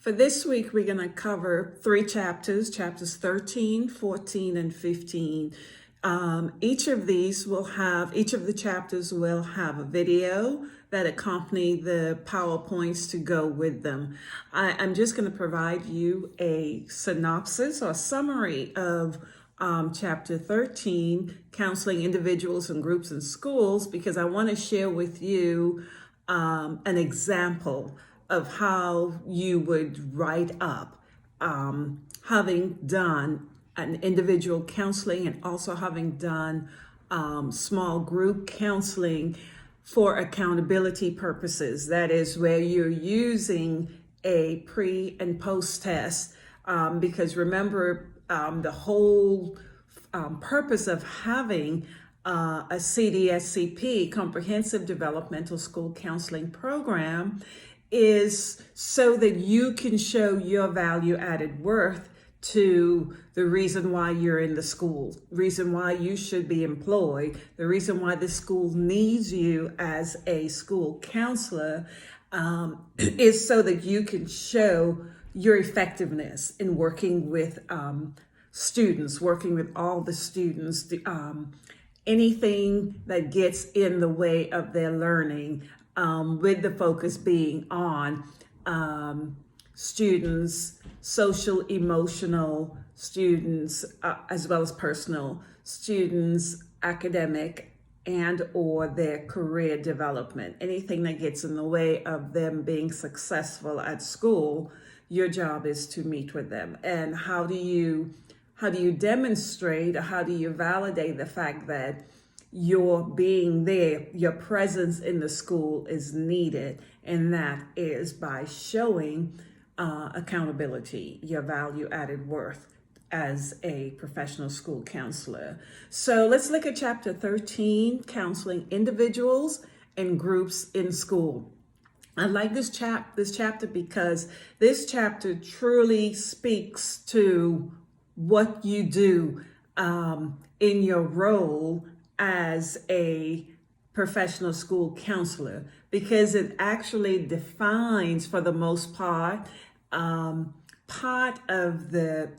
For this week, we're going to cover three chapters, chapters 13, 14, and 15. Each of the chapters will have a video that accompany the PowerPoints to go with them. I'm just going to provide you a synopsis or summary of chapter 13, counseling individuals and groups in schools, because I want to share with you an example of how you would write up having done an individual counseling and also having done small group counseling for accountability purposes. That is where you're using a pre and post test because remember the whole purpose of having a CDSCP, Comprehensive Developmental School Counseling Program, is so that you can show your value added worth to the reason why you're in the school, reason why you should be employed, the reason why the school needs you as a school counselor, is so that you can show your effectiveness in working with students, working with all the students, anything that gets in the way of their learning, with the focus being on students, social, emotional, students, as well as personal, students, academic, and or their career development. Anything that gets in the way of them being successful at school, your job is to meet with them. And how do you demonstrate, or how do you validate the fact that your being there, your presence in the school is needed? And that is by showing accountability, your value added worth as a professional school counselor. So let's look at chapter 13, counseling individuals and groups in school. I like this chapter because this chapter truly speaks to what you do in your role as a professional school counselor, because it actually defines, for the most part, part of the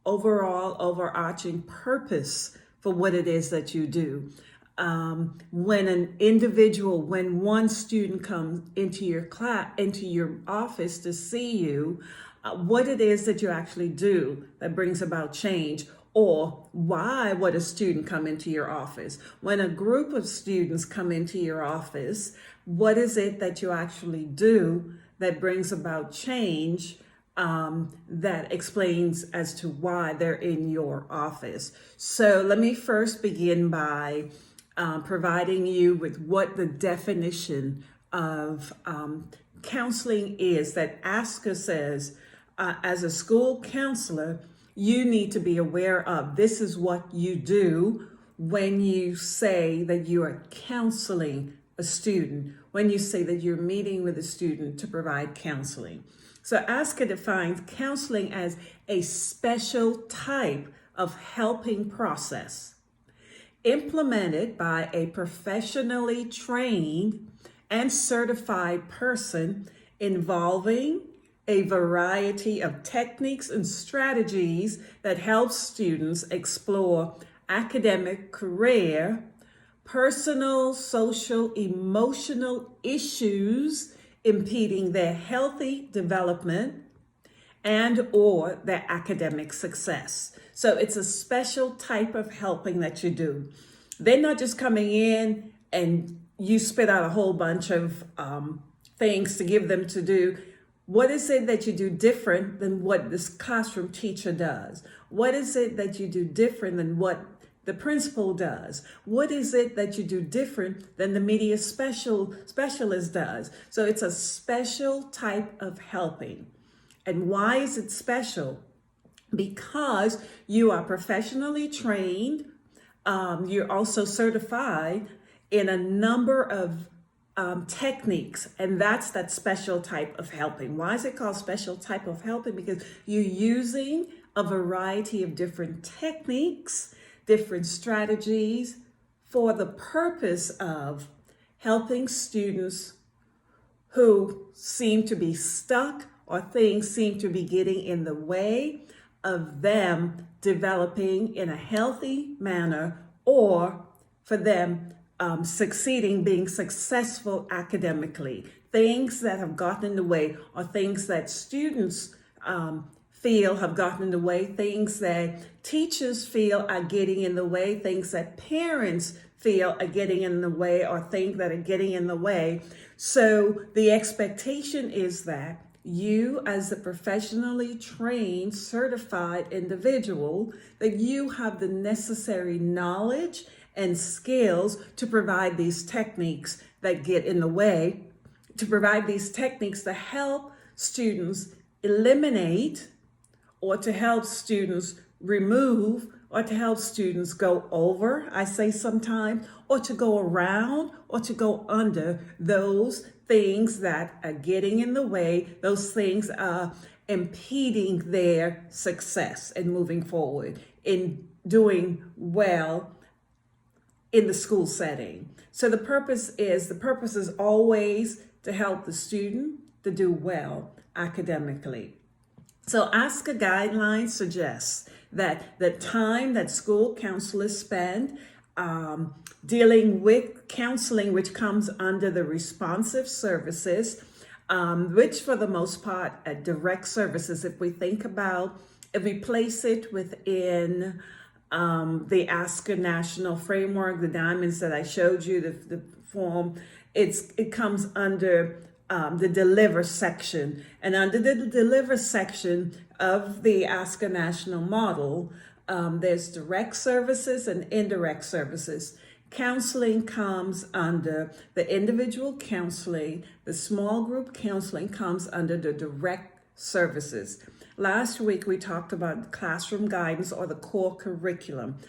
overall overarching purpose for what it is that you do. When one student comes into your class, into your office to see you, what it is that you actually do that brings about change, or why would a student come into your office? When a group of students come into your office, what is it that you actually do that brings about change, that explains as to why they're in your office? So let me first begin by providing you with what the definition of counseling is, that ASCA says, as a school counselor, you need to be aware of. This is what you do when you say that you are counseling a student, when you say that you're meeting with a student to provide counseling. So ASCA defines counseling as a special type of helping process implemented by a professionally trained and certified person involving a variety of techniques and strategies that help students explore academic, career, personal, social, emotional issues impeding their healthy development and or their academic success. So it's a special type of helping that you do. They're not just coming in and you spit out a whole bunch of things to give them to do. What is it that you do different than what this classroom teacher does? What is it that you do different than what the principal does? What is it that you do different than the media specialist does? So it's a special type of helping. And why is it special? Because you are professionally trained. You're also certified in a number of techniques, and that's that special type of helping. Why is it called special type of helping? Because you're using a variety of different techniques, different strategies for the purpose of helping students who seem to be stuck or things seem to be getting in the way of them developing in a healthy manner, or for them succeeding, being successful academically. Things that have gotten in the way, or things that students feel have gotten in the way, things that teachers feel are getting in the way, things that parents feel are getting in the way, or think that are getting in the way. So the expectation is that you, as a professionally trained, certified individual, that you have the necessary knowledge and skills to provide these techniques that get in the way, to provide these techniques to help students eliminate, or to help students remove, or to help students go over, I say sometimes, or to go around, or to go under those things that are getting in the way, those things are impeding their success in moving forward, in doing well in the school setting. So the purpose is always to help the student to do well academically. So ASCA guidelines suggests that the time that school counselors spend dealing with counseling, which comes under the responsive services, which for the most part are direct services. If we place it within the ASCA national framework, the diamonds that I showed you, the form, it comes under the deliver section. And under the deliver section of the ASCA national model, there's direct services and indirect services. Counseling comes under the individual counseling. The small group counseling comes under the direct services. Last week, we talked about classroom guidance, or the core curriculum.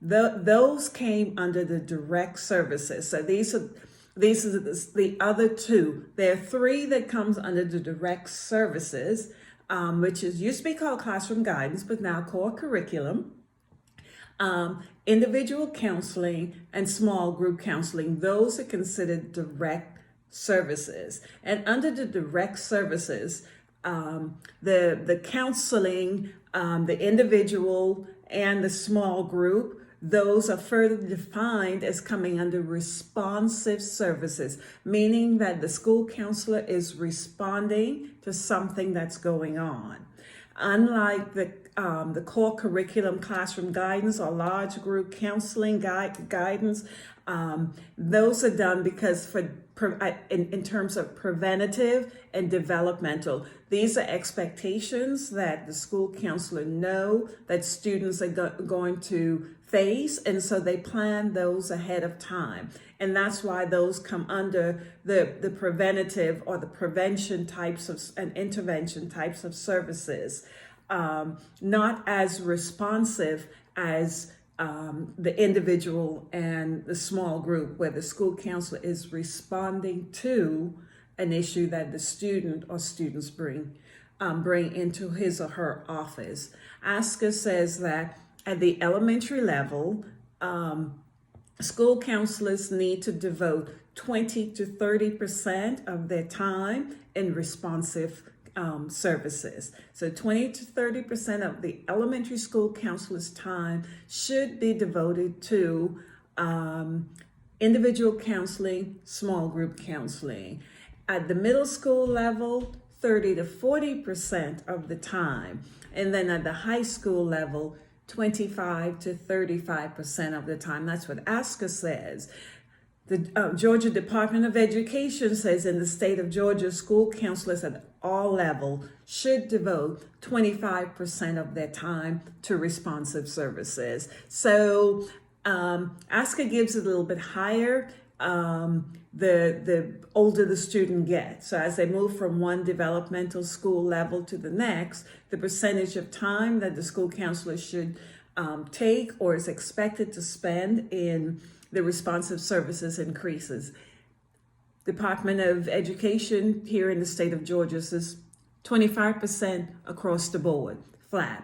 Those came under the direct services. So these are the other two. There are three that comes under the direct services, which used to be called classroom guidance, but now core curriculum, individual counseling, and small group counseling. Those are considered direct services. And under the direct services, the counseling, the individual, and the small group, those are further defined as coming under responsive services, meaning that the school counselor is responding to something that's going on. Unlike the core curriculum, classroom guidance, or large group counseling guidance, those are done because in terms of preventative and developmental. These are expectations that the school counselor know that students are going to face, and so they plan those ahead of time. And that's why those come under the preventative or the prevention types of and intervention types of services, not as responsive as the individual and the small group, where the school counselor is responding to an issue that the student or students bring into his or her office. ASCA says that at the elementary level, school counselors need to devote 20 to 30% of their time in responsive services. So 20 to 30% of the elementary school counselor's time should be devoted to individual counseling, small group counseling. At the middle school level, 30 to 40% of the time. And then at the high school level, 25 to 35% of the time. That's what ASCA says. The Georgia Department of Education says in the state of Georgia, school counselors at all levels should devote 25% of their time to responsive services. So ASCA gives it a little bit higher the older the student gets. So as they move from one developmental school level to the next, the percentage of time that the school counselor should take or is expected to spend in the responsive services increases. Department of Education here in the state of Georgia says 25% across the board, flat.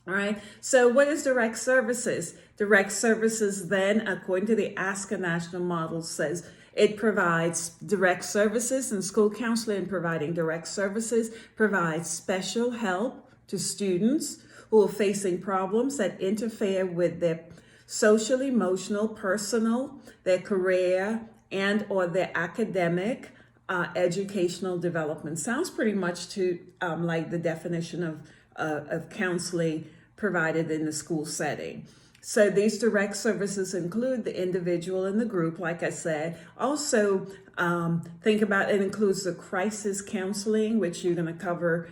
All right, so what is direct services? Direct services then, according to the ASCA national model, says It provides direct services, and school counselor in providing direct services provides special help to students who are facing problems that interfere with their social, emotional, personal, their career, and or their academic educational development. Sounds pretty much to like the definition of counseling provided in the school setting. So these direct services include the individual and the group, like I said. Also, think about it includes the crisis counseling, which you're going to cover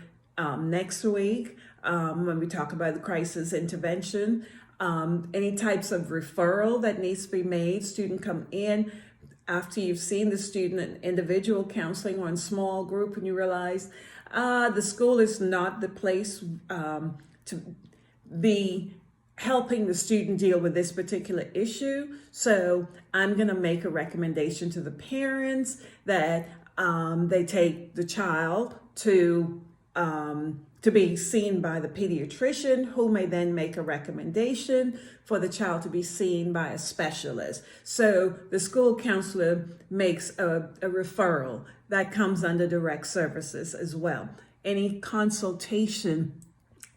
next week when we talk about the crisis intervention. Any types of referral that needs to be made. Student come in after you've seen the student in individual counseling or in small group, and you realize the school is not the place to be helping the student deal with this particular issue. So I'm going to make a recommendation to the parents that they take the child to be seen by the pediatrician, who may then make a recommendation for the child to be seen by a specialist. So the school counselor makes a referral that comes under direct services as well. Any consultation,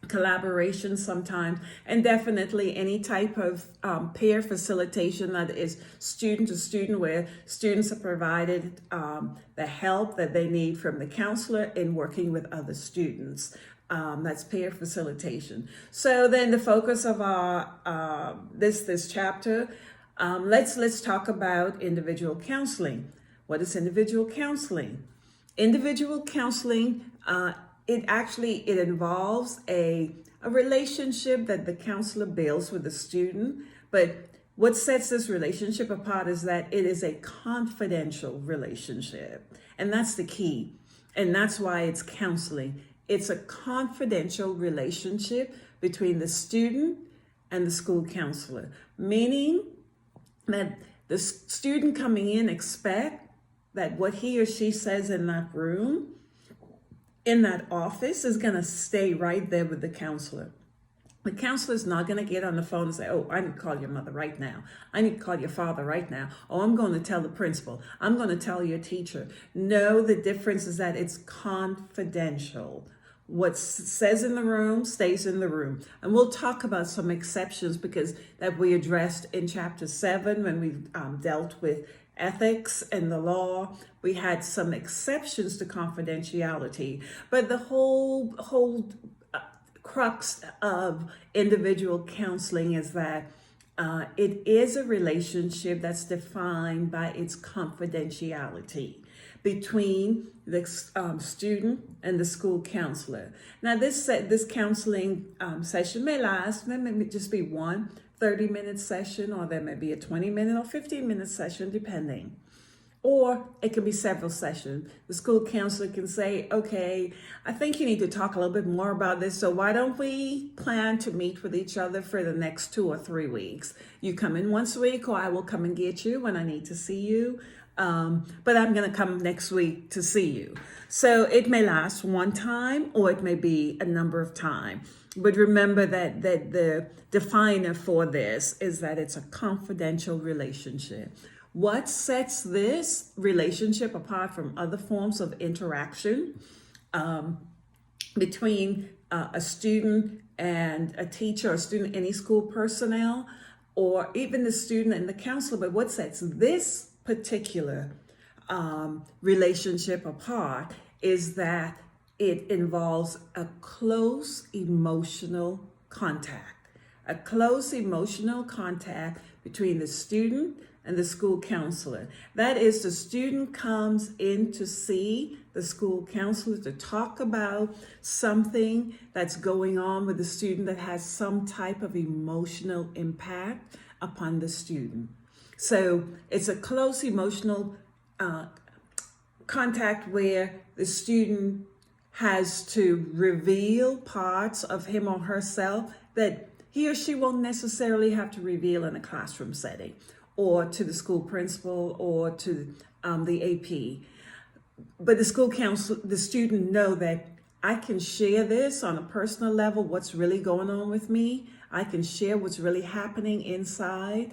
collaboration sometimes, and definitely any type of peer facilitation that is student to student, where students are provided the help that they need from the counselor in working with other students. That's peer facilitation. So then the focus of our this chapter, let's talk about individual counseling. What is individual counseling? Individual counseling, it involves a relationship that the counselor builds with the student. But what sets this relationship apart is that it is a confidential relationship. And that's the key. And that's why it's counseling. It's a confidential relationship between the student and the school counselor, meaning that the student coming in expect that what he or she says in that room, in that office, is going to stay right there with the counselor. The counselor is not going to get on the phone and say, oh, I need to call your mother right now. I need to call your father right now. Oh, I'm going to tell the principal. I'm going to tell your teacher. No, the difference is that it's confidential. What says in the room stays in the room. And we'll talk about some exceptions because that we addressed in chapter 7 when we dealt with ethics and the law. We had some exceptions to confidentiality, but the whole crux of individual counseling is that it is a relationship that's defined by its confidentiality between the student and the school counselor. Now, this counseling session may last, may just be one 30-minute session, or there may be a 20-minute or 15-minute session, depending. Or it could be several sessions. The school counselor can say, okay, I think you need to talk a little bit more about this, so why don't we plan to meet with each other for the next 2 or 3 weeks? You come in once a week, or I will come and get you when I need to see you. But I'm going to come next week to see you. So it may last one time, or it may be a number of times. But remember that the definer for this is that it's a confidential relationship. What sets this relationship apart from other forms of interaction between a student and a teacher, or a student, any school personnel, or even the student and the counselor? But what sets this particular relationship apart is that it involves a close emotional contact, between the student and the school counselor. That is, the student comes in to see the school counselor to talk about something that's going on with the student that has some type of emotional impact upon the student. So it's a close emotional contact where the student has to reveal parts of him or herself that he or she won't necessarily have to reveal in a classroom setting, or to the school principal, or to the AP. But the school counselor, the student know that I can share this on a personal level, what's really going on with me. I can share what's really happening inside.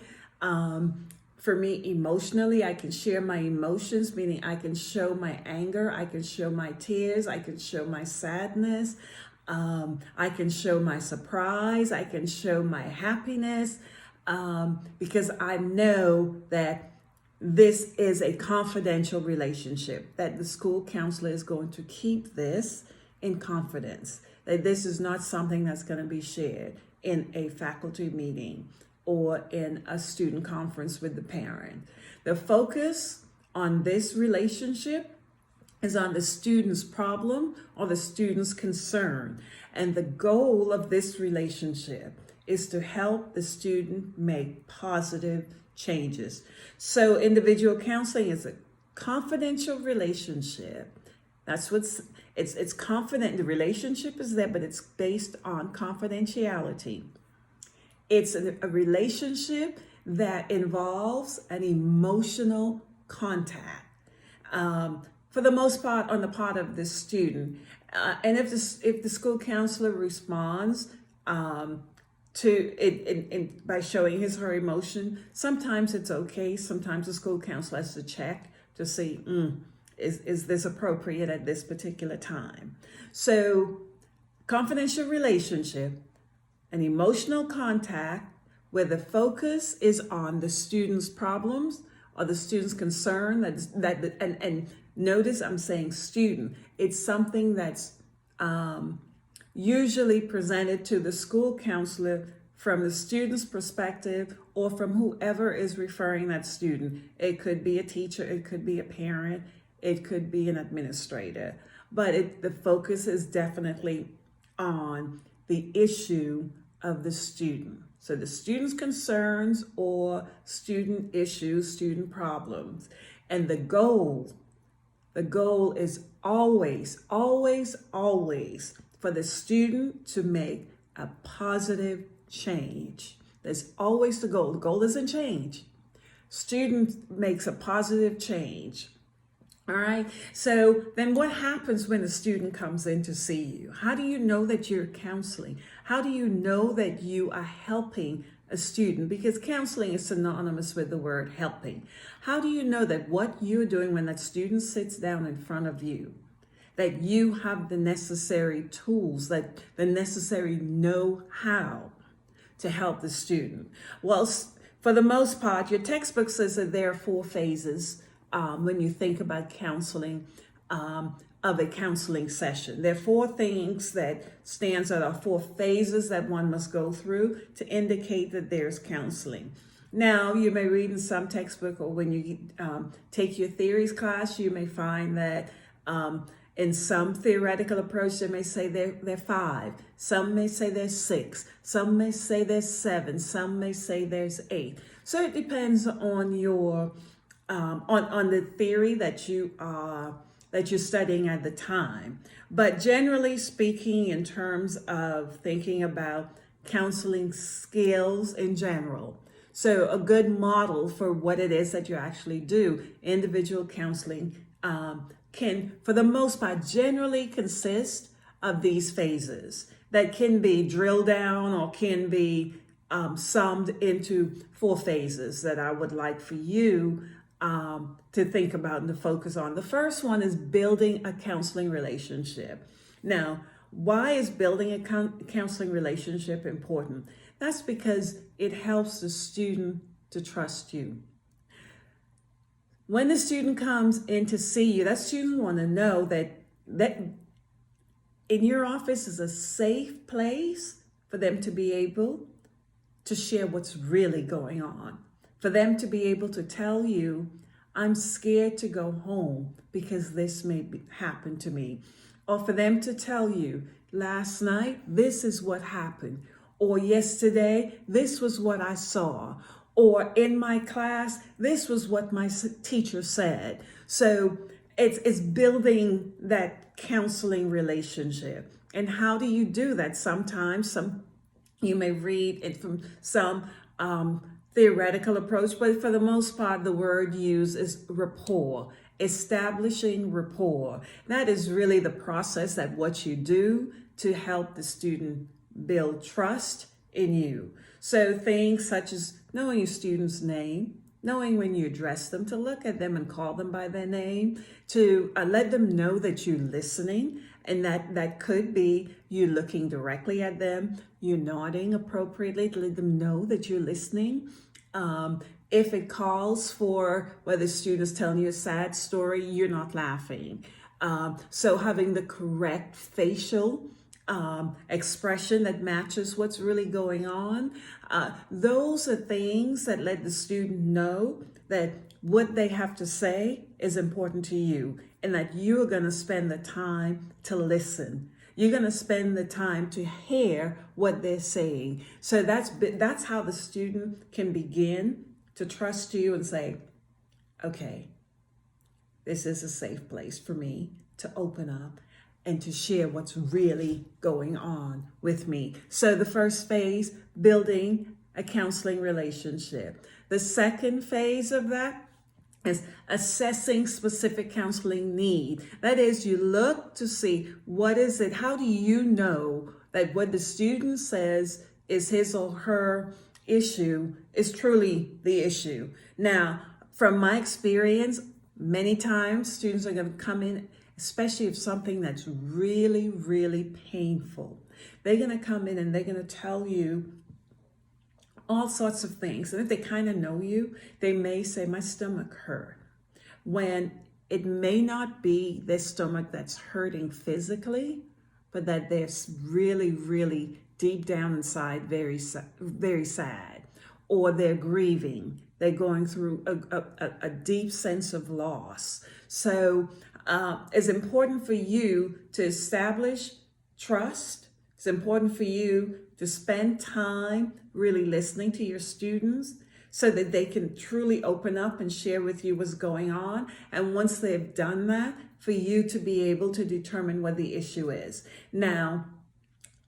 For me, emotionally, I can share my emotions, meaning I can show my anger, I can show my tears, I can show my sadness, I can show my surprise, I can show my happiness, because I know that this is a confidential relationship, that the school counselor is going to keep this in confidence, that this is not something that's going to be shared in a faculty meeting or in a student conference with the parent. The focus on this relationship is on the student's problem or the student's concern. And the goal of this relationship is to help the student make positive changes. So individual counseling is a confidential relationship. That's it's confident. The relationship is there, but it's based on confidentiality. It's a relationship that involves an emotional contact, for the most part, on the part of the student. And if the school counselor responds to it by showing his or her emotion, sometimes it's okay. Sometimes the school counselor has to check to see, is this appropriate at this particular time? So, confidential relationship, an emotional contact where the focus is on the student's problems or the student's concern. And notice I'm saying student. It's something that's usually presented to the school counselor from the student's perspective or from whoever is referring that student. It could be a teacher, it could be a parent, it could be an administrator, but the focus is definitely on the issue of the student. So the student's concerns or student issues, student problems. And the goal is always, always, always for the student to make a positive change. That's always the goal. The goal doesn't change. Student makes a positive change. All right. So then what happens when a student comes in to see you? How do you know that you're counseling? How do you know that you are helping a student? Because counseling is synonymous with the word helping. How do you know that what you're doing when that student sits down in front of you, that you have the necessary tools, that the necessary know-how to help the student? Well, for the most part, your textbook says that there are 4 phases when you think about counseling, of a counseling session. There are 4 things that stands out, are 4 phases that one must go through to indicate that there's counseling. Now, you may read in some textbook, or when you take your theories class, you may find that in some theoretical approach, they may say they're 5. Some may say there's 6. Some may say there's 7. Some may say there's 8. So it depends on your on the theory that you're studying at the time. But generally speaking, in terms of thinking about counseling skills in general, so a good model for what it is that you actually do, individual counseling can, for the most part, generally consist of these phases that can be drilled down or can be summed into 4 phases that I would like for you to think about and to focus on. The first one is building a counseling relationship. Now, why is building a counseling relationship important? That's because it helps the student to trust you. When the student comes in to see you, that student want to know that in your office is a safe place for them to be able to share what's really going on. For them to be able to tell you, I'm scared to go home because this may happen to me. Or for them to tell you, last night, this is what happened. Or yesterday, this was what I saw. Or in my class, this was what my teacher said. So it's building that counseling relationship. And how do you do that? Sometimes you may read it from some theoretical approach, but for the most part, the word used is rapport, establishing rapport. That is really the process, that what you do to help the student build trust in you. So things such as knowing your student's name, knowing when you address them, to look at them and call them by their name, to let them know that you're listening, and that could be you looking directly at them, you nodding appropriately to let them know that you're listening. If it calls for whether the student is telling you a sad story, you're not laughing. So having the correct facial expression that matches what's really going on. Those are things that let the student know that what they have to say is important to you, and that you're going to spend the time to listen. You're going to spend the time to hear what they're saying. So that's how the student can begin to trust you and say, okay, this is a safe place for me to open up and to share what's really going on with me. So the first phase, building a counseling relationship. The second phase of that is assessing specific counseling need. That is, you look to see what is it, how do you know that what the student says is his or her issue is truly the issue. Now, from my experience, many times students are going to come in, especially if something that's really, really painful. They're going to come in and they're going to tell you all sorts of things. And if they kind of know you, they may say, my stomach hurt. When it may not be their stomach that's hurting physically, but that they're really, really deep down inside very, very sad. Or they're grieving. They're going through a deep sense of loss. So it's important for you to establish trust. It's important for you to spend time really listening to your students so that they can truly open up and share with you what's going on. And once they've done that, for you to be able to determine what the issue is. Now,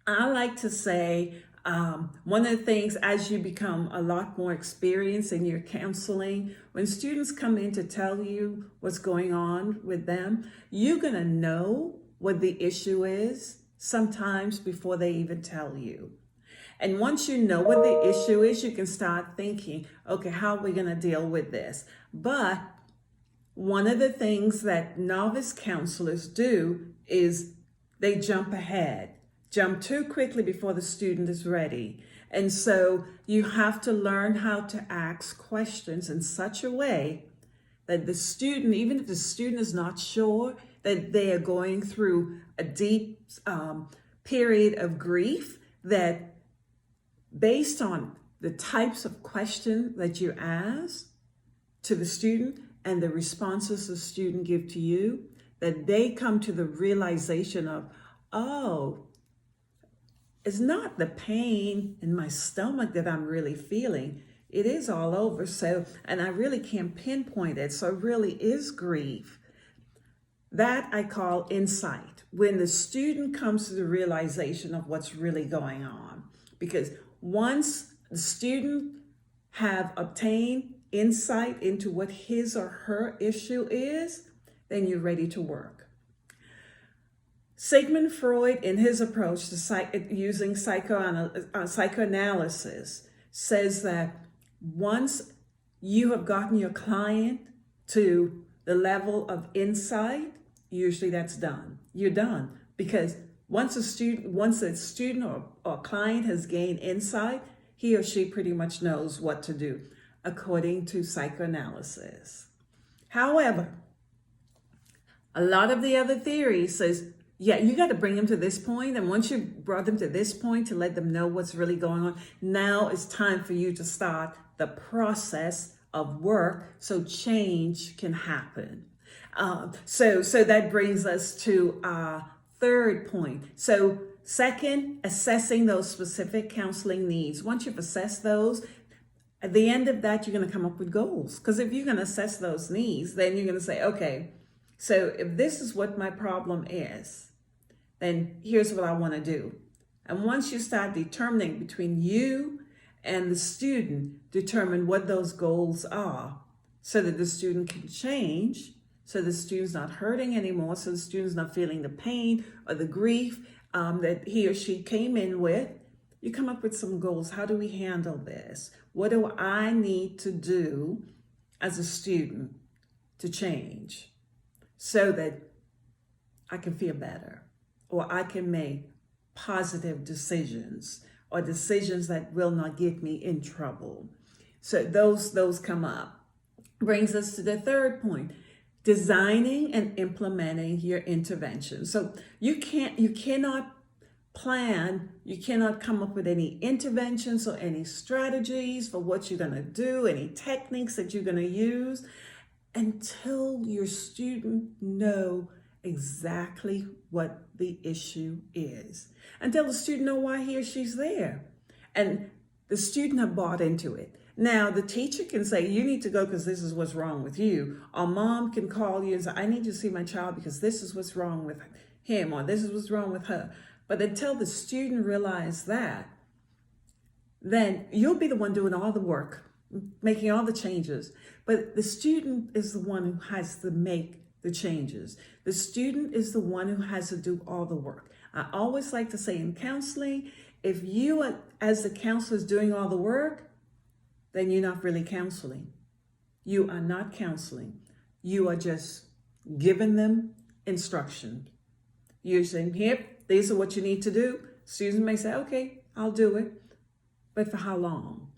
I like to say, one of the things as you become a lot more experienced in your counseling, when students come in to tell you what's going on with them, you're going to know what the issue is sometimes before they even tell you. And once you know what the issue is, you can start thinking, okay, how are we going to deal with this? But one of the things that novice counselors do is they jump ahead. Jump too quickly before the student is ready. And so you have to learn how to ask questions in such a way that the student, even if the student is not sure that they are going through a deep period of grief, that based on the types of questions that you ask to the student and the responses the student give to you, that they come to the realization of, oh, it's not the pain in my stomach that I'm really feeling. It is all over. So, and I really can't pinpoint it. So it really is grief. That I call insight. When the student comes to the realization of what's really going on. Because once the student have obtained insight into what his or her issue is, then you're ready to work. Sigmund Freud, in his approach to using psychoanalysis, says that once you have gotten your client to the level of insight, usually that's done. You're done. Because once a student or client has gained insight, he or she pretty much knows what to do, according to psychoanalysis. However, a lot of the other theories says, yeah, you got to bring them to this point. And once you brought them to this point to let them know what's really going on, now it's time for you to start the process of work so change can happen. So that brings us to our third point. So second, assessing those specific counseling needs. Once you've assessed those, at the end of that, you're going to come up with goals. Because if you're going to assess those needs, then you're going to say, okay, so if this is what my problem is, then here's what I want to do. And once you start determining between you and the student, determine what those goals are so that the student can change, so the student's not hurting anymore, so the student's not feeling the pain or the grief that he or she came in with. You come up with some goals. How do we handle this? What do I need to do as a student to change so that I can feel better, or I can make positive decisions, or decisions that will not get me in trouble. So those come up. Brings us to the third point: designing and implementing your intervention. So you cannot plan, you cannot come up with any interventions or any strategies for what you're going to do, any techniques that you're going to use, until your student know exactly what the issue is, until the student know why he or she's there, and the student have bought into it. Now the teacher can say, you need to go because this is what's wrong with you, or mom can call you and say, I need to see my child because this is what's wrong with him, or this is what's wrong with her. But until the student realizes that, then you'll be the one doing all the work, making all the changes. But the student is the one who has to make the changes. The student is the one who has to do all the work. I always like to say in counseling, if you as the counselor is doing all the work, then you're not really counseling. You are not counseling. You are just giving them instruction. You're saying, here, these are what you need to do. Students may say, okay, I'll do it. But for how long?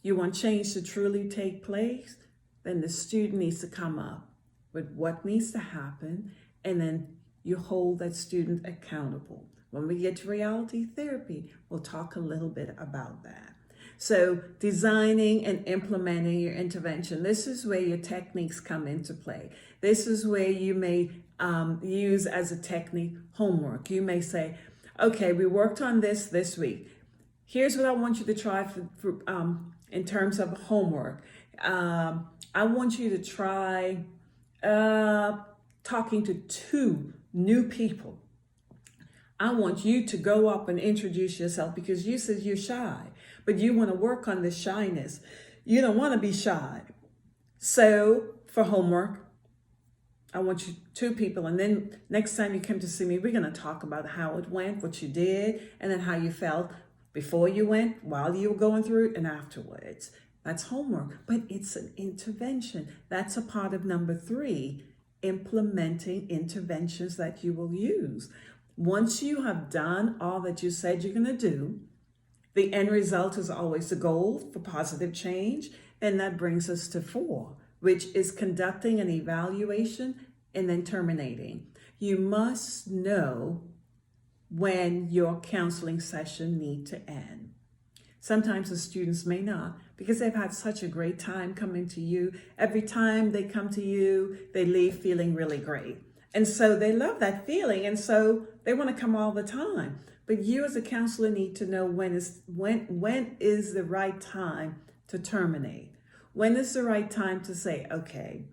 You want change to truly take place? Then the student needs to come up with what needs to happen, and then you hold that student accountable. When we get to reality therapy, we'll talk a little bit about that. So designing and implementing your intervention, this is where your techniques come into play. This is where you may use as a technique homework. You may say, okay, we worked on this week. Here's what I want you to try for in terms of homework. I want you to try talking to 2 new people. I want you to go up and introduce yourself because you said you're shy, but you want to work on this shyness. You don't want to be shy. So for homework, I want you 2 people, and then next time you come to see me, we're going to talk about how it went, what you did, and then how you felt before you went, while you were going through it, and afterwards. That's homework, but it's an intervention. That's a part of number 3, implementing interventions that you will use. Once you have done all that you said you're going to do, the end result is always the goal for positive change. And that brings us to 4, which is conducting an evaluation and then terminating. You must know when your counseling session needs to end. Sometimes the students may not, because they've had such a great time coming to you. Every time they come to you, they leave feeling really great. And so they love that feeling, and so they want to come all the time. But you as a counselor need to know when is the right time to terminate. When is the right time to say, okay,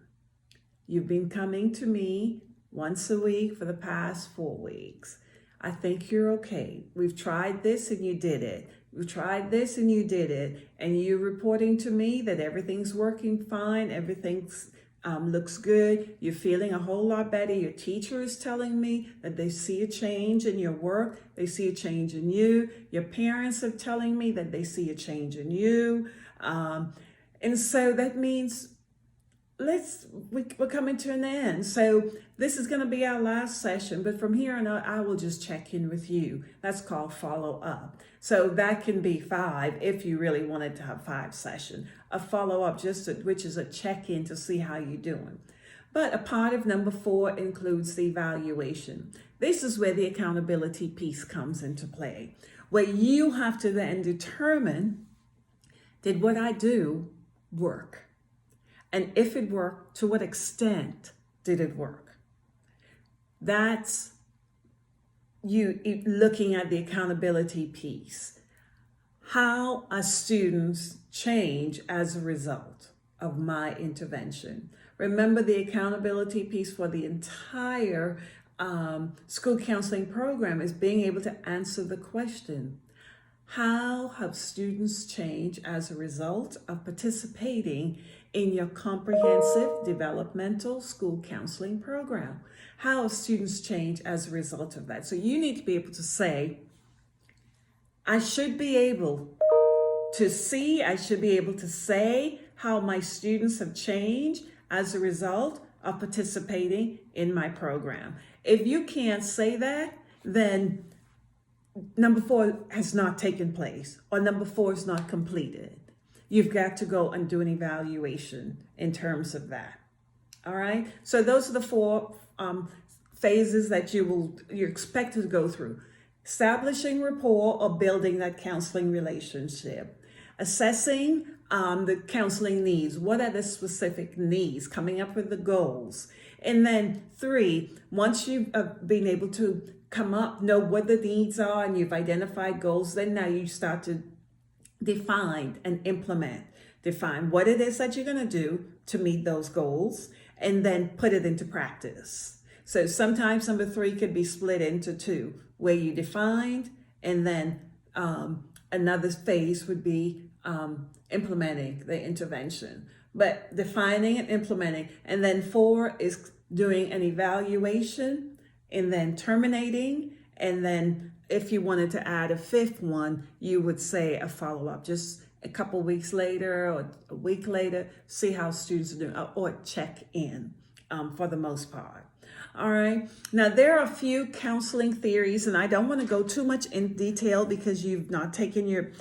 you've been coming to me once a week for the past 4 weeks. I think you're okay. We've tried this and you did it. We've tried this and you did it. And you're reporting to me that everything's working fine. Everything's looks good. You're feeling a whole lot better. Your teacher is telling me that they see a change in your work. They see a change in you. Your parents are telling me that they see a change in you. And so that means we're coming to an end. So this is going to be our last session, but from here on out, I will just check in with you. That's called follow up. So that can be 5 if you really wanted to have 5 sessions. A follow up, which is a check in to see how you're doing. But a part of number 4 includes the evaluation. This is where the accountability piece comes into play, where you have to then determine, did what I do work? And if it worked, to what extent did it work? That's you looking at the accountability piece. How are students change as a result of my intervention? Remember, the accountability piece for the entire school counseling program is being able to answer the question, how have students changed as a result of participating in your comprehensive developmental school counseling program? How have students changed as a result of that? So you need to be able to say, I should be able to see, I should be able to say, how my students have changed as a result of participating in my program. If you can't say that, then number 4 has not taken place, or number 4 is not completed. You've got to go and do an evaluation in terms of that. All right. So those are the 4 phases that you're expected to go through: establishing rapport or building that counseling relationship, assessing the counseling needs. What are the specific needs? Coming up with the goals. And then 3, once you've been able to know what the needs are and you've identified goals, then now you start to define and implement. Define what it is that you're going to do to meet those goals, and then put it into practice. So sometimes number 3 could be split into 2, where you defined, and then another phase would be implementing the intervention. But defining and implementing, and then 4 is doing an evaluation, and then terminating, and then if you wanted to add a 5th one, you would say a follow-up, just a couple weeks later or a week later, see how students are doing, or check in for the most part. All right. Now, there are a few counseling theories, and I don't want to go too much in detail because you've not taken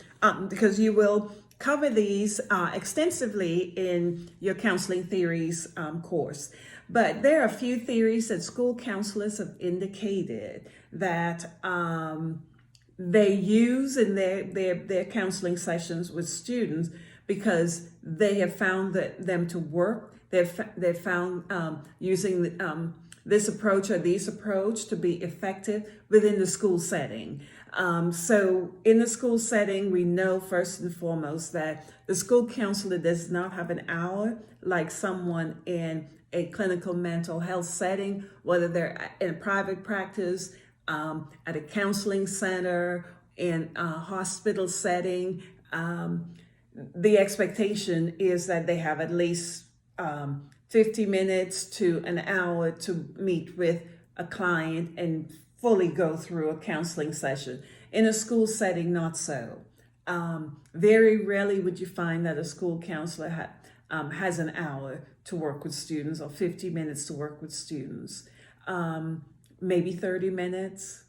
because you will cover these extensively in your counseling theories course. But there are a few theories that school counselors have indicated that they use in their counseling sessions with students, because they have found them to work. They've found using this approach or these approach to be effective within the school setting. So in the school setting, we know first and foremost that the school counselor does not have an hour like someone in a clinical mental health setting, whether they're in a private practice, at a counseling center, in a hospital setting. The expectation is that they have at least 50 minutes to an hour to meet with a client and fully go through a counseling session. In a school setting, not so. Very rarely would you find that a school counselor has an hour to work with students, or 50 minutes to work with students. Maybe 30 minutes,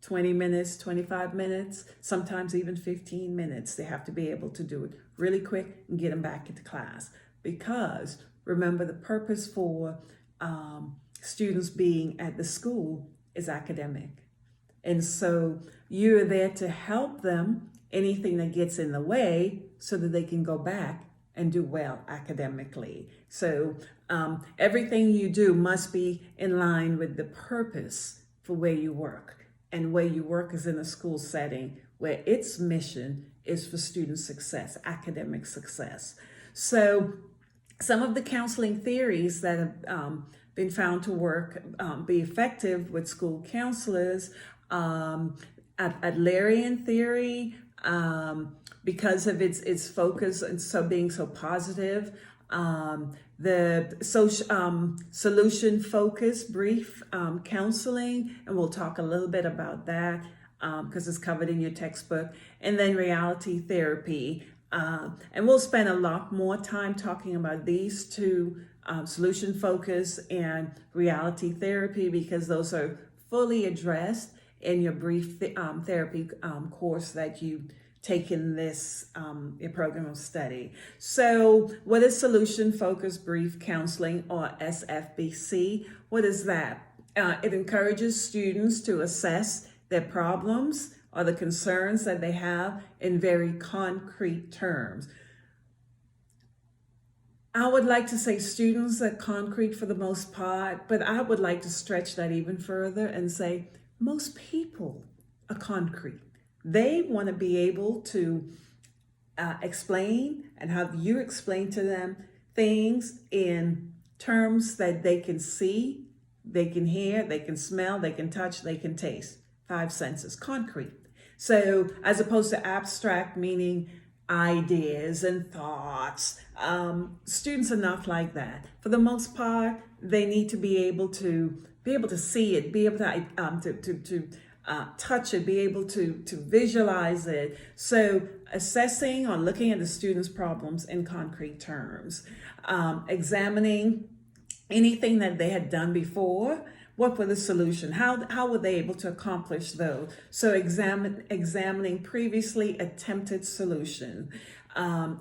20 minutes, 25 minutes, sometimes even 15 minutes. They have to be able to do it really quick and get them back into class. Because remember, the purpose for students being at the school is academic. And so you're there to help them, anything that gets in the way, so that they can go back and do well academically. So everything you do must be in line with the purpose for where you work. And where you work is in a school setting where its mission is for student success, academic success. So some of the counseling theories that have been found to be effective with school counselors, Adlerian theory, because of its focus and so being so positive, the solution focus brief counseling, and we'll talk a little bit about that because it's covered in your textbook, and then reality therapy. And we'll spend a lot more time talking about these 2, solution focus and reality therapy, because those are fully addressed in your brief therapy course that you take in this your program of study. So what is solution focused brief counseling, or SFBC? What is that? It encourages students to assess their problems or the concerns that they have in very concrete terms. I would like to say students are concrete for the most part, but I would like to stretch that even further and say most people are concrete. They want to be able to explain and have you explain to them things in terms that they can see, they can hear, they can smell, they can touch, they can taste. 5 senses, concrete. So as opposed to abstract, meaning ideas and thoughts, students are not like that. For the most part, they need to be able to see it, be able to touch it, be able to visualize it. So assessing or looking at the student's problems in concrete terms, examining anything that they had done before. What were the solution? How were they able to accomplish those? So examining previously attempted solution,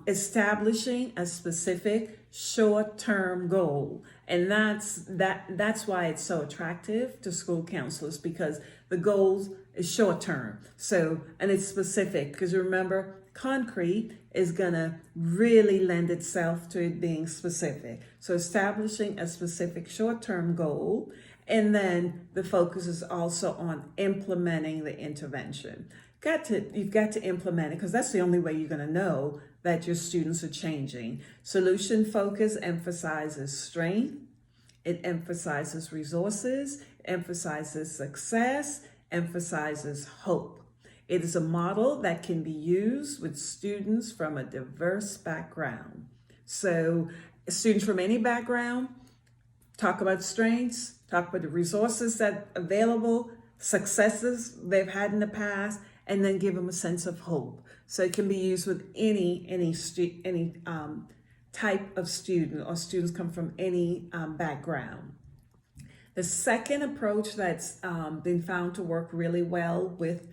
establishing a specific short-term goal. And that's why it's so attractive to school counselors, because the goals is short-term. So, and it's specific, because remember, concrete is gonna really lend itself to it being specific. So establishing a specific short-term goal, and then the focus is also on implementing the intervention. You've got to implement it, because that's the only way you're going to know that your students are changing. Solution focus emphasizes strength, it emphasizes resources, emphasizes success, emphasizes hope. It is a model that can be used with students from a diverse background. So students from any background, talk about strengths, talk about the resources that are available, successes they've had in the past, and then give them a sense of hope. So it can be used with any type of student, or students come from any background. The second approach that's been found to work really well with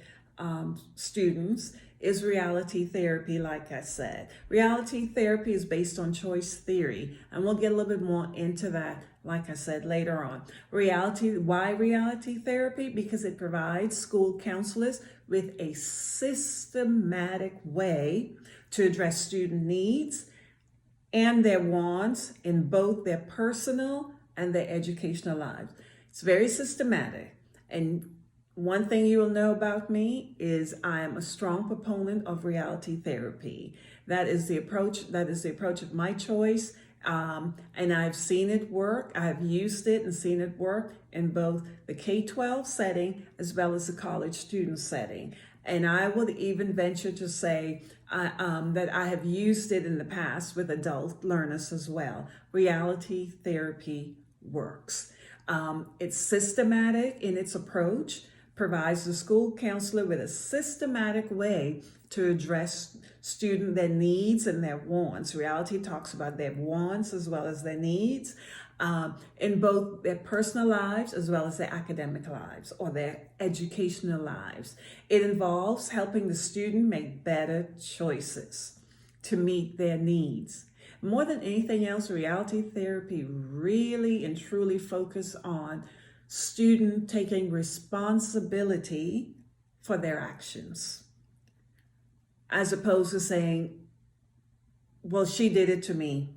students is reality therapy. Like I said, reality therapy is based on choice theory, and we'll get a little bit more into that, like I said, later on. Why reality therapy? Because it provides school counselors with a systematic way to address student needs and their wants in both their personal and their educational lives. It's very systematic. And one thing you will know about me is I am a strong proponent of reality therapy. That is the approach of my choice. And I've seen it work. I've used it and seen it work in both the K-12 setting as well as the college student setting. And I would even venture to say that I have used it in the past with adult learners as well. Reality therapy works. It's systematic in its approach, provides the school counselor with a systematic way to address their needs and their wants. Reality talks about their wants as well as their needs in both their personal lives as well as their academic lives or their educational lives. It involves helping the student make better choices to meet their needs. More than anything else, reality therapy really and truly focus on student taking responsibility for their actions, as opposed to saying, well, she did it to me.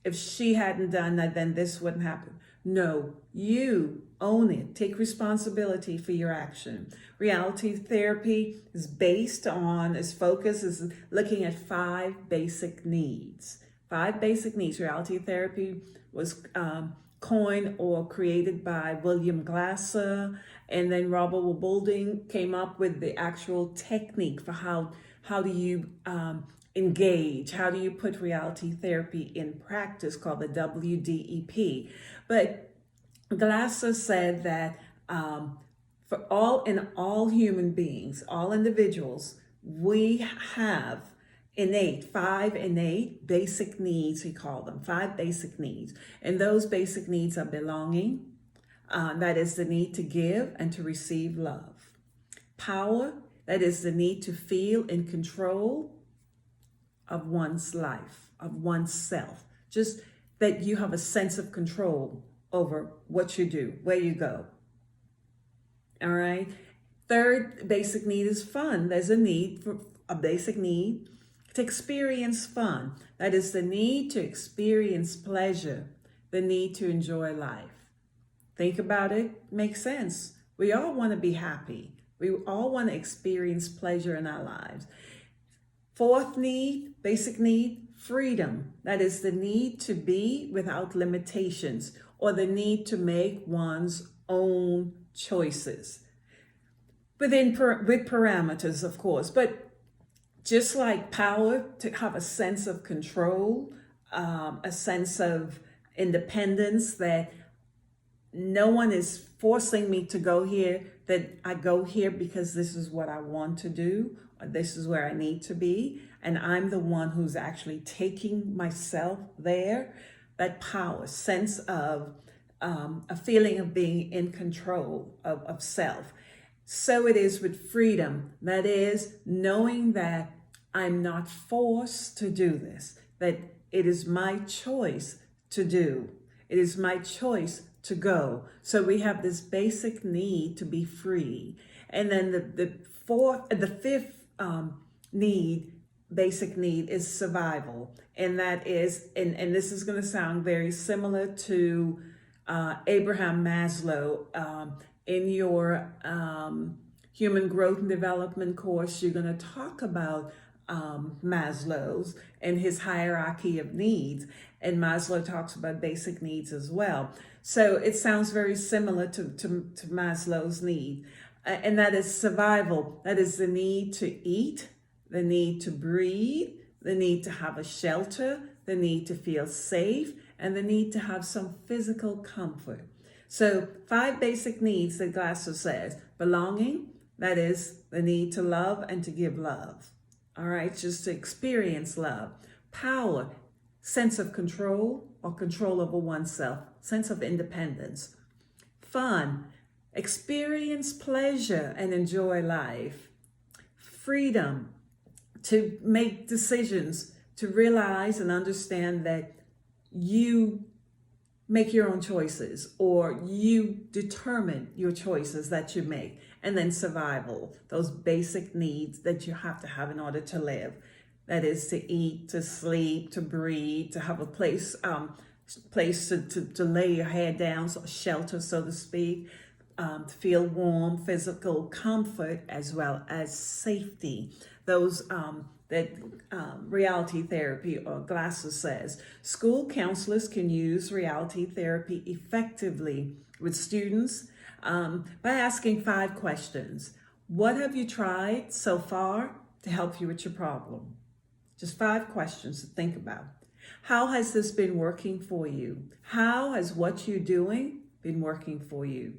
If she hadn't done that, then this wouldn't happen. No, you own it. Take responsibility for your action. Reality therapy is its focus is looking at 5 basic needs. 5 basic needs. Reality therapy was coined or created by William Glasser, and then Robert Wobbulding came up with the actual technique for how do you engage, how do you put reality therapy in practice, called the WDEP. But Glasser said that for all human beings, all individuals, we have 5 innate basic needs, he called them, 5 basic needs. And those basic needs are belonging, that is the need to give and to receive love. Power, that is the need to feel in control of one's life, of oneself. Just that you have a sense of control over what you do, where you go. All right. Third basic need is fun. There's a basic need to experience fun. That is the need to experience pleasure, the need to enjoy life. Think about it, makes sense. We all want to be happy. We all want to experience pleasure in our lives. Fourth need, basic need, freedom. That is the need to be without limitations, or the need to make one's own choices. With parameters, of course, but just like power, to have a sense of control, a sense of independence, that no one is forcing me to go here, that I go here because this is what I want to do, or this is where I need to be, and I'm the one who's actually taking myself there. That power, sense of a feeling of being in control of self. So it is with freedom. That is knowing that I'm not forced to do this, that it is my choice to do. It is my choice to go. So we have this basic need to be free. And then the fifth basic need is survival. And that is, and this is going to sound very similar to Abraham Maslow. In your human growth and development course, you're going to talk about Maslow's and his hierarchy of needs. And Maslow talks about basic needs as well. So it sounds very similar to Maslow's need. And that is survival. That is the need to eat, the need to breathe, the need to have a shelter, the need to feel safe, and the need to have some physical comfort. So 5 basic needs that Glasser says. Belonging, that is the need to love and to give love. All right, just to experience love. Power, sense of control or control over oneself, sense of independence. Fun, experience pleasure and enjoy life. Freedom, to make decisions, to realize and understand that you make your own choices, or you determine your choices that you make. And then survival, those basic needs that you have to have in order to live. That is to eat, to sleep, to breathe, to have a place to lay your head down, so shelter, so to speak, to feel warm, physical comfort, as well as safety. Those reality therapy, or Glasser says, school counselors can use reality therapy effectively with students by asking 5 questions. What have you tried so far to help you with your problem? Just 5 questions to think about. How has this been working for you? How has what you're doing been working for you?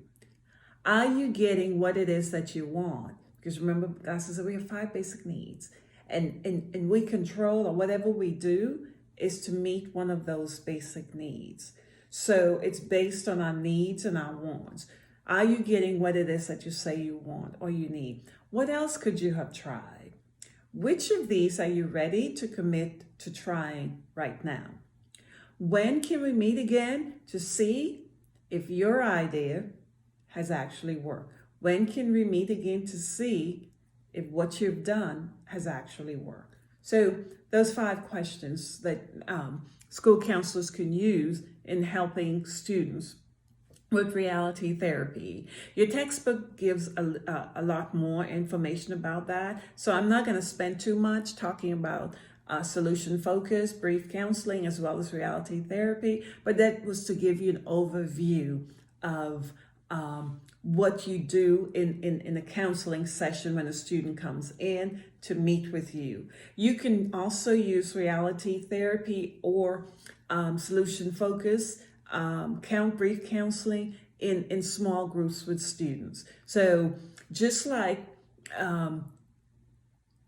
Are you getting what it is that you want? Because remember, Glasser said we have 5 basic needs. And we control, or whatever we do is to meet one of those basic needs. So it's based on our needs and our wants. Are you getting what it is that you say you want or you need? What else could you have tried? Which of these are you ready to commit to trying right now? When can we meet again to see if your idea has actually worked? When can we meet again to see if what you've done has actually worked? So those 5 questions that school counselors can use in helping students with reality therapy. Your textbook gives a lot more information about that. So I'm not going to spend too much talking about solution focus, brief counseling, as well as reality therapy. But that was to give you an overview of what you do in a counseling session when a student comes in to meet with you. You can also use reality therapy or solution focus, brief counseling in small groups with students. So just like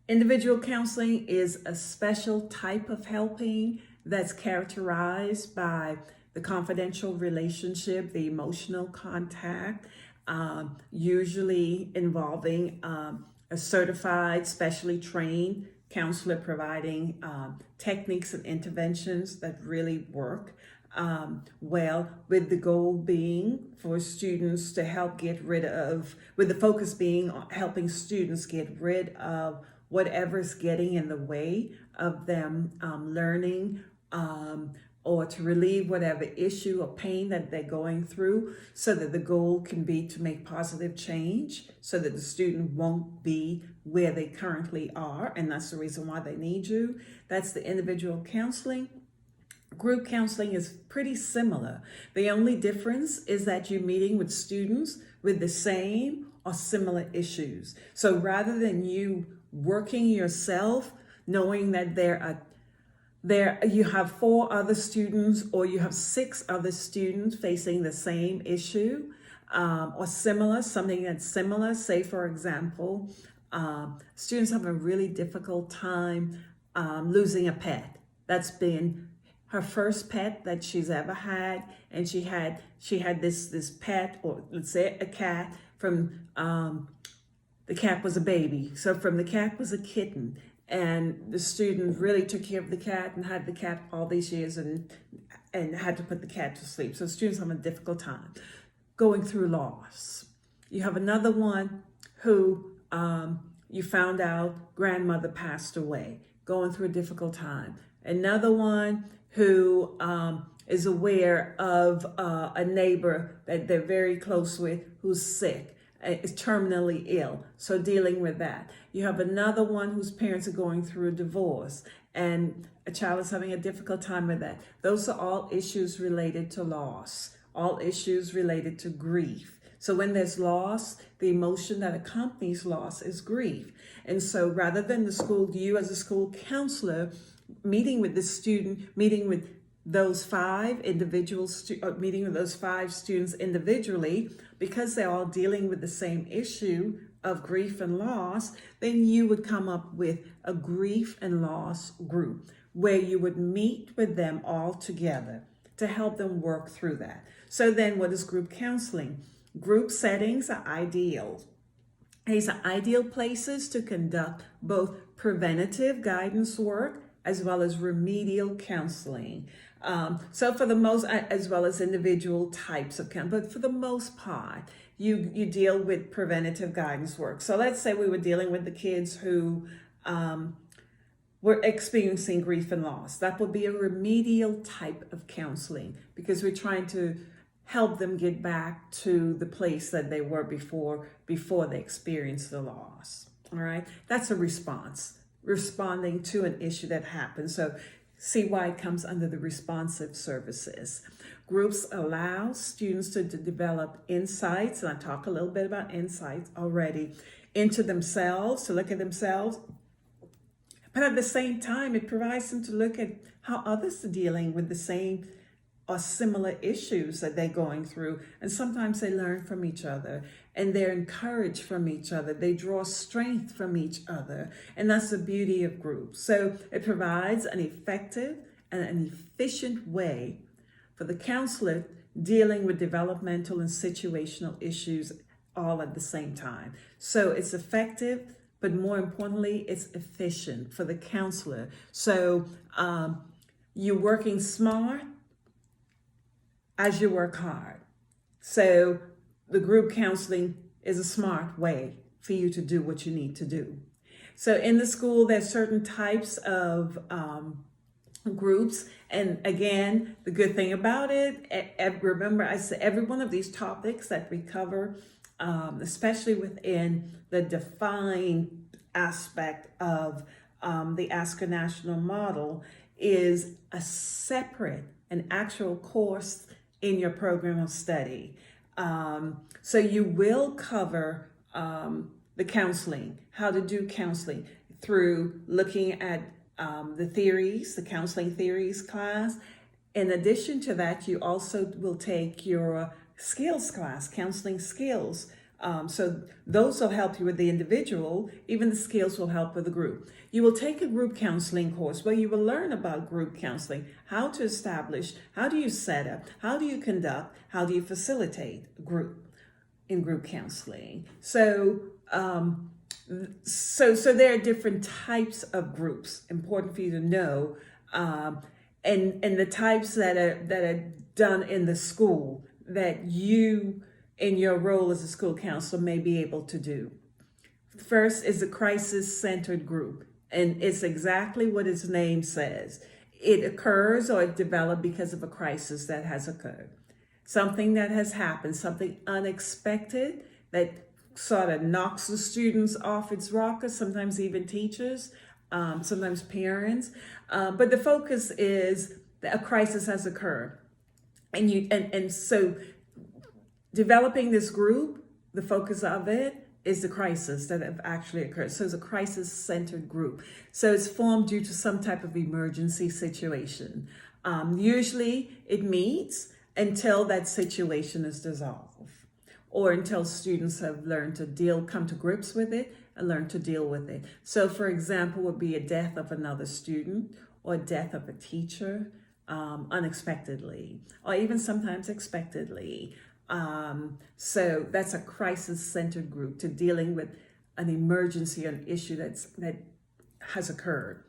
individual counseling is a special type of helping that's characterized by the confidential relationship, the emotional contact, usually involving a certified, specially trained counselor providing techniques and interventions that really work well, with the goal being for students to help get rid of, with the focus being on helping students get rid of whatever's getting in the way of them learning, or to relieve whatever issue or pain that they're going through, so that the goal can be to make positive change so that the student won't be where they currently are. And that's the reason why they need you. That's the individual counseling. Group counseling is pretty similar. The only difference is that you're meeting with students with the same or similar issues. So rather than you working yourself, knowing that there are There, you have 4 other students, or you have 6 other students facing the same issue, or similar, something that's similar. Say, for example, students have a really difficult time losing a pet. That's been her first pet that she's ever had, and she had this pet, or let's say a cat, from the cat was a baby. So from the cat was a kitten, and the student really took care of the cat and had the cat all these years, and had to put the cat to sleep. So students have a difficult time going through loss. You have another one who you found out grandmother passed away, going through a difficult time. Another one who is aware of a neighbor that they're very close with who's sick, is terminally ill, so dealing with that. You have another one whose parents are going through a divorce, and a child is having a difficult time with that. Those are all issues related to loss, all issues related to grief. So when there's loss, the emotion that accompanies loss is grief. And so rather than the school, you as a school counselor meeting with the student, meeting with those 5 individuals, meeting with those 5 students individually, because they're all dealing with the same issue of grief and loss, then you would come up with a grief and loss group where you would meet with them all together to help them work through that. So then what is group counseling? Group settings are ideal. These are ideal places to conduct both preventative guidance work as well as remedial counseling. So for the most, as well as individual types of counseling, but for the most part, you deal with preventative guidance work. So let's say we were dealing with the kids who were experiencing grief and loss. That would be a remedial type of counseling, because we're trying to help them get back to the place that they were before they experienced the loss. All right, that's a response, responding to an issue that happened. So see why it comes under the responsive services. Groups allow students to develop insights, and I talk a little bit about insights already, into themselves, to look at themselves. But at the same time, it provides them to look at how others are dealing with the same or similar issues that they're going through. And sometimes they learn from each other, and they're encouraged from each other. They draw strength from each other. And that's the beauty of groups. So it provides an effective and an efficient way for the counselor dealing with developmental and situational issues all at the same time. So it's effective, but more importantly, it's efficient for the counselor. So you're working smart as you work hard. So the group counseling is a smart way for you to do what you need to do. So in the school, there's certain types of groups. And again, the good thing about it, remember I said every one of these topics that we cover, especially within the defined aspect of the Ask a National model, is a separate, an actual course in your program of study. So you will cover the counseling, how to do counseling, through looking at the theories, the counseling theories class. In addition to that, you also will take your skills class, counseling skills. So those will help you with the individual. Even the skills will help with the group. You will take a group counseling course where you will learn about group counseling, how to establish, how do you set up, how do you conduct, how do you facilitate a group in group counseling. So there are different types of groups, important for you to know, and the types that are done in the school that you, in your role as a school counselor, may be able to do. First is a crisis-centered group, and it's exactly what its name says. It occurs or it developed because of a crisis that has occurred. Something that has happened, something unexpected that sort of knocks the students off its rocker, sometimes even teachers, sometimes parents. But the focus is that a crisis has occurred. And so developing this group, the focus of it is the crisis that have actually occurred. So it's a crisis-centered group. So it's formed due to some type of emergency situation. Usually it meets until that situation is dissolved, or until students have learned to come to grips with it and learn to deal with it. So for example, would be a death of another student or death of a teacher, unexpectedly, or even sometimes expectedly. So that's a crisis-centered group to dealing with an emergency, an issue that has occurred.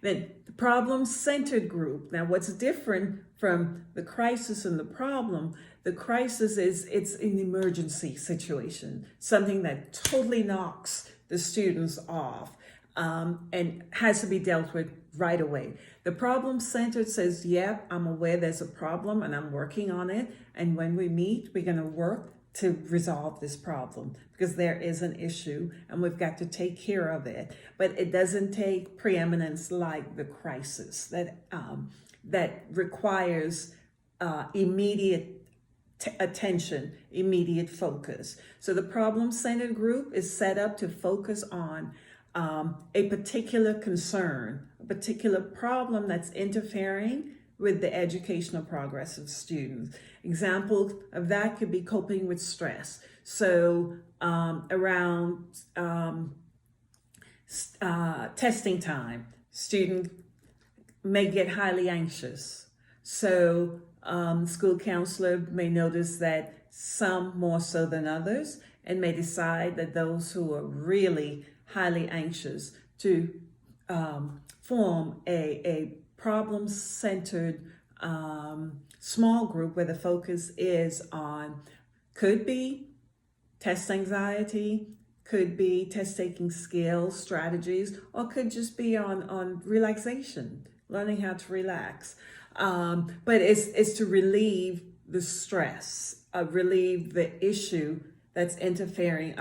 Then the problem-centered group. Now, what's different from the crisis and the problem? The crisis is it's an emergency situation, something that totally knocks the students off, and has to be dealt with right away. The problem-centered says, yeah, I'm aware there's a problem and I'm working on it. And when we meet, we're going to work to resolve this problem because there is an issue and we've got to take care of it. But it doesn't take preeminence like the crisis that requires immediate attention, immediate focus. So the problem-centered group is set up to focus on a particular concern, a particular problem that's interfering with the educational progress of students. Examples of that could be coping with stress. So around testing time, student may get highly anxious. So school counselor may notice that some more so than others, and may decide that those who are really highly anxious to form a problem-centered small group where the focus is on, could be test anxiety, could be test-taking skills, strategies, or could just be on relaxation, learning how to relax. But it's to relieve the stress, relieve the issue that's interfering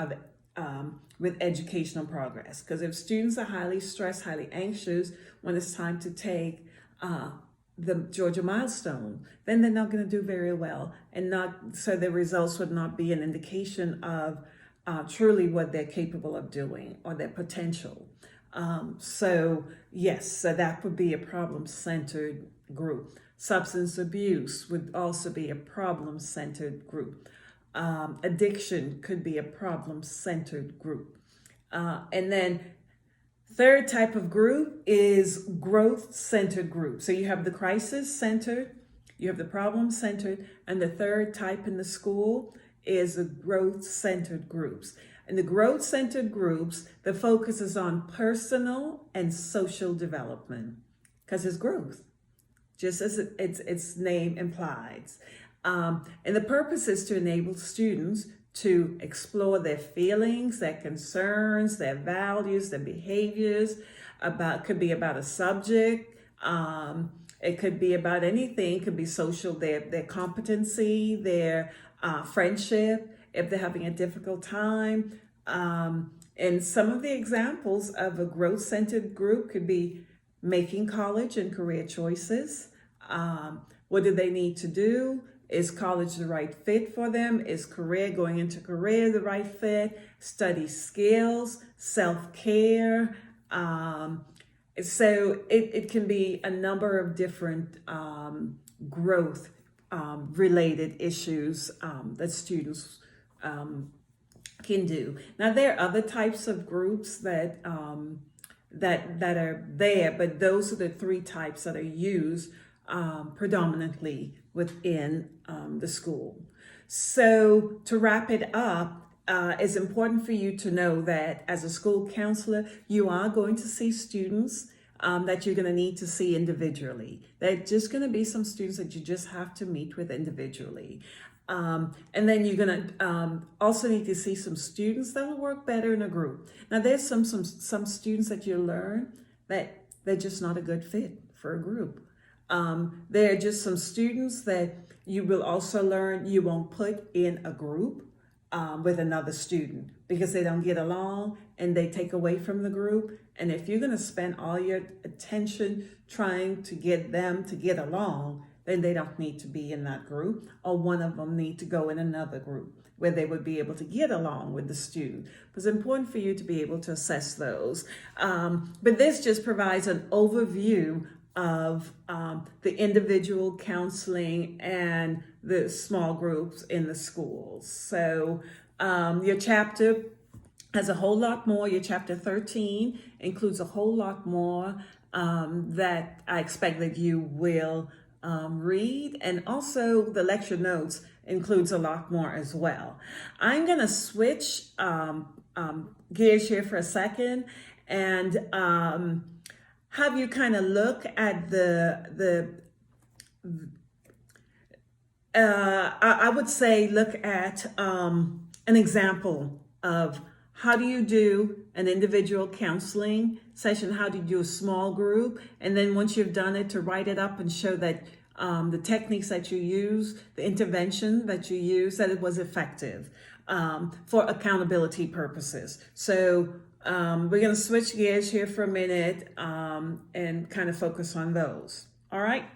with educational progress. Because if students are highly stressed, highly anxious, when it's time to take the Georgia milestone, then they're not going to do very well, and so the results would not be an indication of truly what they're capable of doing or their potential. So yes, so that would be a problem-centered group. Substance abuse would also be a problem-centered group. Addiction could be a problem-centered group. And then third type of group is growth-centered group. So you have the crisis-centered, you have the problem-centered, and the third type in the school is the growth-centered groups. In the growth-centered groups, the focus is on personal and social development because it's growth, just as its name implies. And the purpose is to enable students to explore their feelings, their concerns, their values, their behaviors. Could be about a subject. It could be about anything. It could be social, their competency, their friendship, if they're having a difficult time. And some of the examples of a growth-centered group could be making college and career choices. What do they need to do? Is college the right fit for them? Is going into career the right fit? Study skills, self-care. So it can be a number of different growth related issues that students can do. Now there are other types of groups that are there, but those are the three types that are used predominantly within the school. So to wrap it up, it's important for you to know that as a school counselor, you are going to see students that you're going to need to see individually. There are just going to be some students that you just have to meet with individually. And then you're going to also need to see some students that will work better in a group. Now, there's some students that you learn that they're just not a good fit for a group. There are just some students that you will also learn you won't put in a group with another student because they don't get along and they take away from the group. And if you're going to spend all your attention trying to get them to get along, then they don't need to be in that group, or one of them need to go in another group. where they would be able to get along with the student. It's important for you to be able to assess those. But this just provides an overview of the individual counseling and the small groups in the schools. So your chapter has a whole lot more. Your chapter 13 includes a whole lot more that I expect that you will read. And also the lecture notes includes a lot more as well. I'm going to switch gears here for a second and have you kind of look at I would say look at an example of how do you do an individual counseling session, how do you do a small group, and then once you've done it, to write it up and show that the techniques that you use, the intervention that you use, that it was effective for accountability purposes. So we're going to switch gears here for a minute and kind of focus on those. All right.